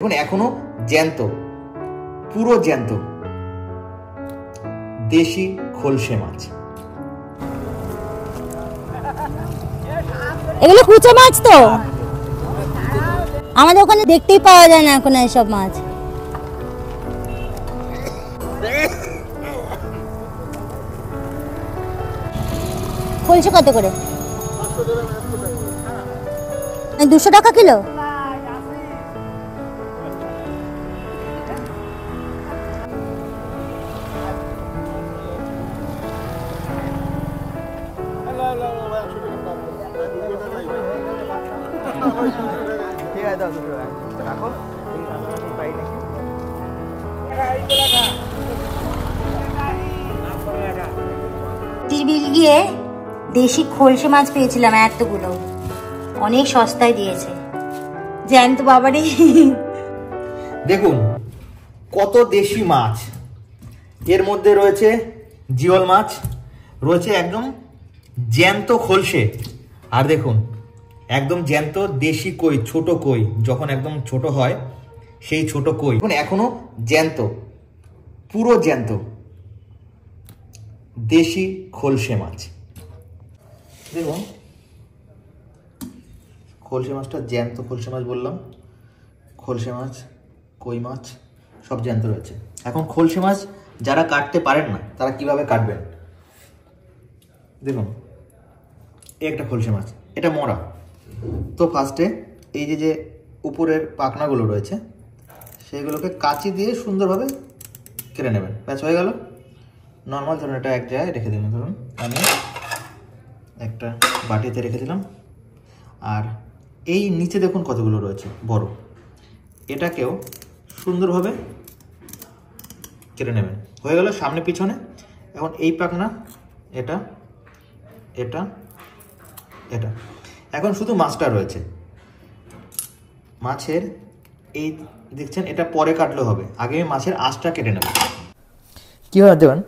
দেখুন এখনো জ্যান্ত, পুরো জ্যান্ত দেশি খলসে মাছ। এগুলো কুচো মাছ তো আমাদের ওখানে দেখতেই পাওয়া যায় না এখন এইসব মাছ। খলসে কত করে? 200 টাকা কিলো। টিবিল গিয়ে দেশি খলসে মাছ পেয়েছিলাম এতগুলো, অনেক সস্তায় দিয়েছে। জ্যান্ত বাবারে, দেখুন কত দেশি মাছ, এর মধ্যে রয়েছে জিওল মাছ, রয়েছে একদম জ্যান্ত খলসে, আর দেখুন একদম জ্যান্ত দেশি কই, ছোট কই, যখন একদম ছোট হয় সেই ছোট কই এখনো জ্যান্ত, পুরো জ্যান্ত দেশি খলসে মাছ। দেখুন খলসে মাছটা জ্যান্ত খলসে মাছ বললাম, খলসে মাছ, কই মাছ সব জ্যান্ত রয়েছে। এখন খলসে মাছ যারা কাটতে পারেন না তারা কিভাবে কাটবেন, দেখুন একটা খলসে মাছ, এটা মরা। তো ফার্স্টে এই যে উপরের পাখনাগুলো রয়েছে সেইগুলোকে কাঁচি দিয়ে সুন্দরভাবে কেটে নেবেন, ব্যাস হয়ে গেল। নর্মাল ধরুন এটা এক জায়গায় রেখে দিলাম, ধরুন আমি একটা বাটিতে রেখে দিলাম। আর এই নিচে দেখুন কতগুলো রয়েছে বড়, এটাকেও সুন্দরভাবে কেটে নেবেন, হয়ে গেল সামনে পিছনে। এখন এই পাখনা, এটা এটা এটা, এখন শুধু মাছটা রয়েছে। মাছের এই দেখছেন, এটা পরে কাটলে হবে, আগে মাছের আঁশটা কেটে নেব। কীভাবে দেবেন,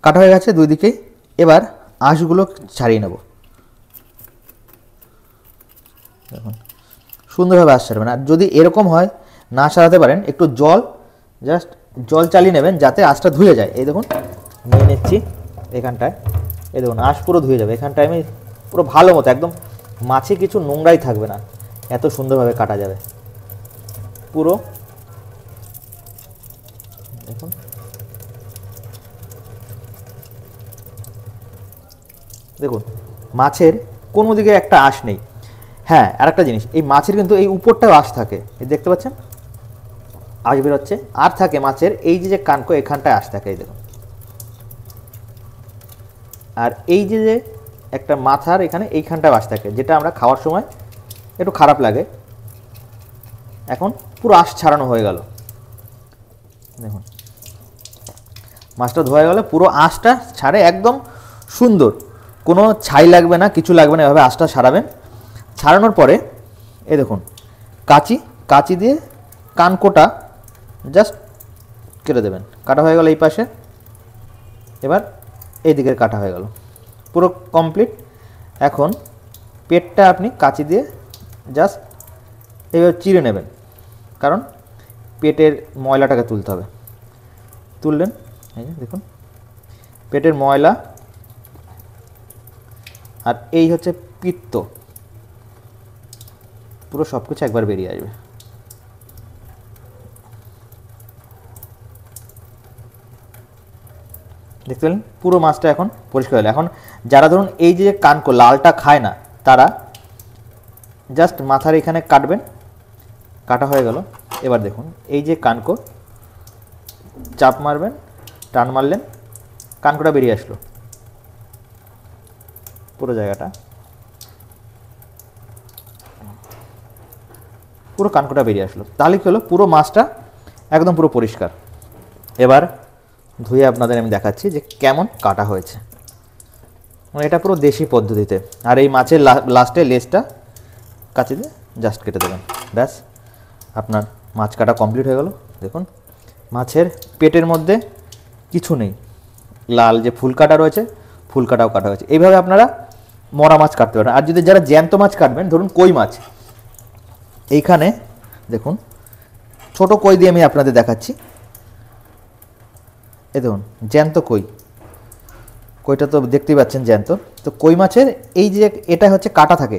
কাটা হয়ে গেছে দুই দিকেই, এবার আঁশগুলো ছাড়িয়ে নেব। দেখুন সুন্দরভাবে আঁশ ছাড়বেন, আর যদি এরকম হয় না সারাতে পারেন, একটু জাস্ট জল চালিয়ে নেবেন যাতে আঁশটা ধুয়ে যায়। এই দেখুন নিয়ে নিচ্ছি এখানটায়, এই দেখুন আঁশ পুরো ধুয়ে যাবে। এখানটায় আমি পুরো ভালো মতো একদম মাছে কিছু নোংরাই থাকবে না, এত সুন্দরভাবে কাটা যাবে পুরো। দেখুন দেখুন মাছের কোনো দিকে একটা আঁশ নেই। হ্যাঁ, আর একটা জিনিস, এই মাছের কিন্তু এই উপরটাও আঁশ থাকে, এই দেখতে পাচ্ছেন আঁশ বেরোচ্ছে। আর থাকে মাছের এই যে কানকো, এখানটায় আঁশ থাকে, এই দেখুন। আর এই যে একটা মাথার এখানে এইখানটায় আঁশ থাকে, যেটা আমরা খাওয়ার সময় একটু খারাপ লাগে। এখন পুরো আঁশ ছাড়ানো হয়ে গেল, দেখুন মাছটা ধোয়া গেল, পুরো আঁশটা ছাড়ে একদম সুন্দর, কোনো ছাই লাগবে না, কিছু লাগবে না। এভাবে আঁশটা ছাড়াবেন। ছাড়ানোর পরে এই দেখুন কাঁচি দিয়ে কানকোটা জাস্ট কেটে দেবেন। কাটা হয়ে গেল এই পাশে, এবার এই দিকের কাটা হয়ে গেল, পুরো কমপ্লিট। এখন পেটটা আপনি কাঁচি দিয়ে জাস্ট এইভাবে চিড়ে নেবেন, কারণ পেটের ময়লাটাকে তুলতে হবে। তুললেন, এই যে দেখুন পেটের ময়লা, আর এই হচ্ছে পিত্ত, পুরো সব কিছু একবার বেরিয়ে আসবে। দেখতে পেলেন পুরো মাছটা এখন পরিষ্কার হলো। এখন যারা ধরুন এই যে কানকো লালটা খায় না, তারা জাস্ট মাথার এখানে কাটবেন, কাটা হয়ে গেল। এবার দেখুন এই যে কানকো, চাপ মারবেন, টান মারলেন, কানকোটা বেরিয়ে আসলো পুরো জায়গাটা, পুরো কানকোটা বেরিয়ে আসলো। তাহলে কি হলো, পুরো মাছটা একদম পুরো পরিষ্কার। এবার ধুয়ে আপনাদের আমি দেখাচ্ছি যে কেমন কাটা হয়েছে। মানে এটা পুরো দেশি পদ্ধতিতে। আর এই মাছের লাস্টে লেজটা কাঁচি দিয়ে জাস্ট কেটে দেবেন, ব্যাস আপনার মাছ কাটা কমপ্লিট হয়ে গেল। দেখুন মাছের পেটের মধ্যে কিছু নেই, লাল যে ফুলকাটা রয়েছে ফুলকাটাও কাটা হয়েছে। এইভাবে আপনারা মরা মাছ কাটতে পারেন। আর যদি যারা জ্যান্ত মাছ কাটবেন, ধরুন কই মাছ, এইখানে দেখুন ছোট কই দিয়ে আমি আপনাদের দেখাচ্ছি। এই দেখুন জ্যান্ত কই, কইটা তো দেখতেই পাচ্ছেন জ্যান্ত। তো কই মাছের এই যে এটা হচ্ছে কাটা থাকে,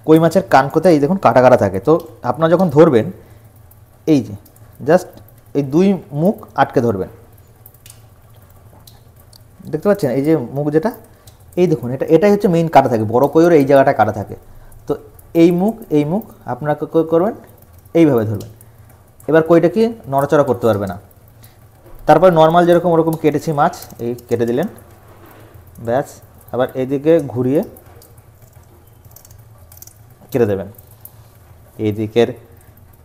কই মাছের কান কোথায় এই দেখুন কাটা কাটা থাকে। তো আপনারা যখন ধরবেন এই যে জাস্ট এই দুই মুখ আটকে ধরবেন, দেখতে পাচ্ছেন এই যে মুখ যেটা, এই দেখুন এটাই হচ্ছে মেইন কাটা থাকে, বড় কইয়ের এই জায়গাটা কাটা থাকে। তো এই মুখ আপনারা করবেন এইভাবে ধরবেন। এবার কইটা কি নড়াচড়া করতে পারবে না। তারপর নর্মাল যেরকম ওরকম কেটেছি মাছ, এই কেটে দিলেন, ব্যাস। আবার এদিকে ঘুরিয়ে কেটে দেবেন। এই দিকের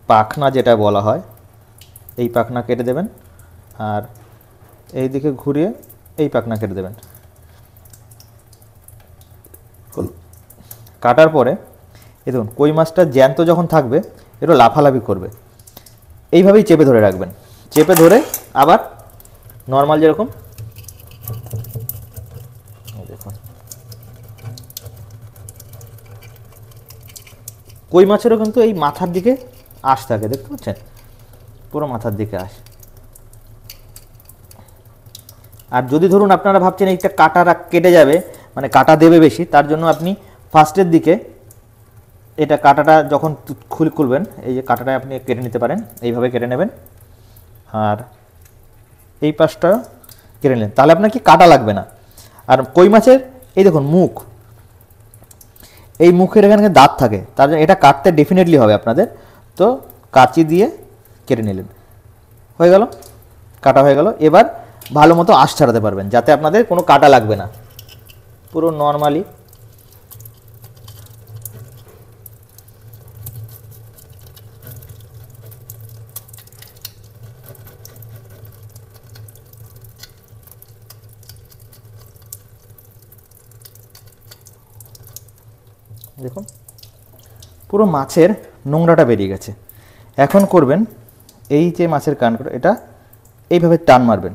পাখনা যেটা বলা হয়, এই পাখনা কেটে দেবেন, আর এই দিকে ঘুরিয়ে এই পাখনা কেটে দেবেন। কাটার পরে এই দেখুন কই মাছটা জ্যান্ত যখন থাকবে একটু লাফালাফি করবে, এইভাবেই চেপে ধরে রাখবেন। চেপে ধরে আবার নর্মাল যেরকম দেখুন, কই মাছেরও কিন্তু এই মাথার দিকে আঁশ থাকে, দেখতে পাচ্ছেন পুরো মাথার দিকে আঁশ। আর যদি ধরুন আপনারা ভাবছেন এইটা কাটা কেটে যাবে, মানে কাটা দেবে বেশি, তার জন্য আপনি ফার্স্টের দিকে এটা কাটাটা যখন খুলবেন এই যে কাটাটা আপনি কেটে নিতে পারেন, এইভাবে কেটে নেবেন। আর এই পাশটা কেটে নিলেন, তাহলে আপনার কি কাটা লাগবে না। আর কই মাছের এই দেখুন মুখ, এই মুখের এখানে দাঁত থাকে, তার জন্য এটা কাটতে ডেফিনেটলি হবে আপনাদের। তো কাঁচি দিয়ে কেটে নিলেন, হয়ে গেল, কাটা হয়ে গেল। এবার ভালো মতো আঁশ ছাড়াতে পারবেন, যাতে আপনাদের কোনো কাটা লাগবে না। পুরো নর্মালি দেখুন পুরো মাছের নোংরাটা বেরিয়ে গেছে। এখন করবেন এই যে মাছের কানটা, এটা এইভাবে টান মারবেন,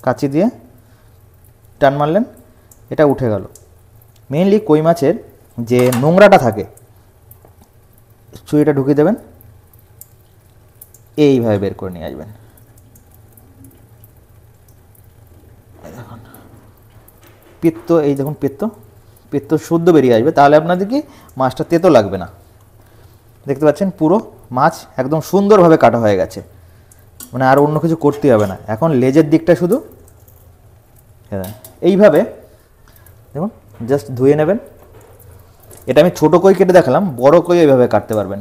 কাঁচি দিয়ে টান মারলেন, এটা উঠে গেল। মেইনলি কই মাছের যে নোংরাটা থাকে, ছুরিটা ঢুকিয়ে দেবেন, এইভাবে বের করে নিয়ে আসবেন। দেখুন পিত্ত, এই দেখুন পিত্ত শুদ্ধ বেরিয়ে আসবে, তাহলে আপনাদের কি মাছটা তেতো লাগবে না। দেখতে পাচ্ছেন পুরো মাছ একদম সুন্দরভাবে কাটা হয়ে গেছে, মানে আর অন্য কিছু করতে হবে না। এখন লেজের দিকটা শুধু এইভাবে দেখুন জাস্ট ধুয়ে নেবেন। এটা আমি ছোটো কই কেটে দেখালাম, বড় কই এইভাবে কাটতে পারবেন,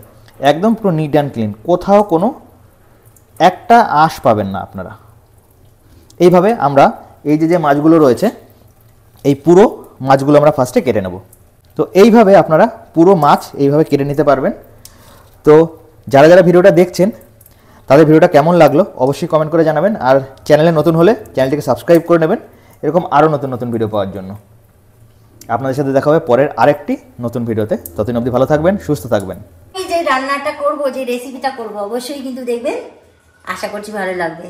একদম পুরো নিট অ্যান্ড ক্লিন, কোথাও কোনো একটা আঁশ পাবেন না আপনারা। এইভাবে আমরা এই যে মাছগুলো রয়েছে, এই পুরো মাছগুলো আমরা ফার্স্টে কেটে নেব। তো এইভাবে আপনারা পুরো মাছ এইভাবে কেটে নিতে পারবেন। তো যারা যারা ভিডিওটা দেখছেন তাদের ভিডিওটা কেমন লাগলো অবশ্যই কমেন্ট করে জানাবেন। আর চ্যানেলে নতুন হলে চ্যানেলটিকে সাবস্ক্রাইব করে নেবেন এরকম আরও নতুন নতুন ভিডিও পাওয়ার জন্য। আপনাদের সাথে দেখা হবে পরের আরেকটি নতুন ভিডিওতে। ততদিন অবধি ভালো থাকবেন, সুস্থ থাকবেন। যে রান্নাটা করব, যে রেসিপিটা করব, অবশ্যই কিন্তু দেখবেন, আশা করছি ভালো লাগবে।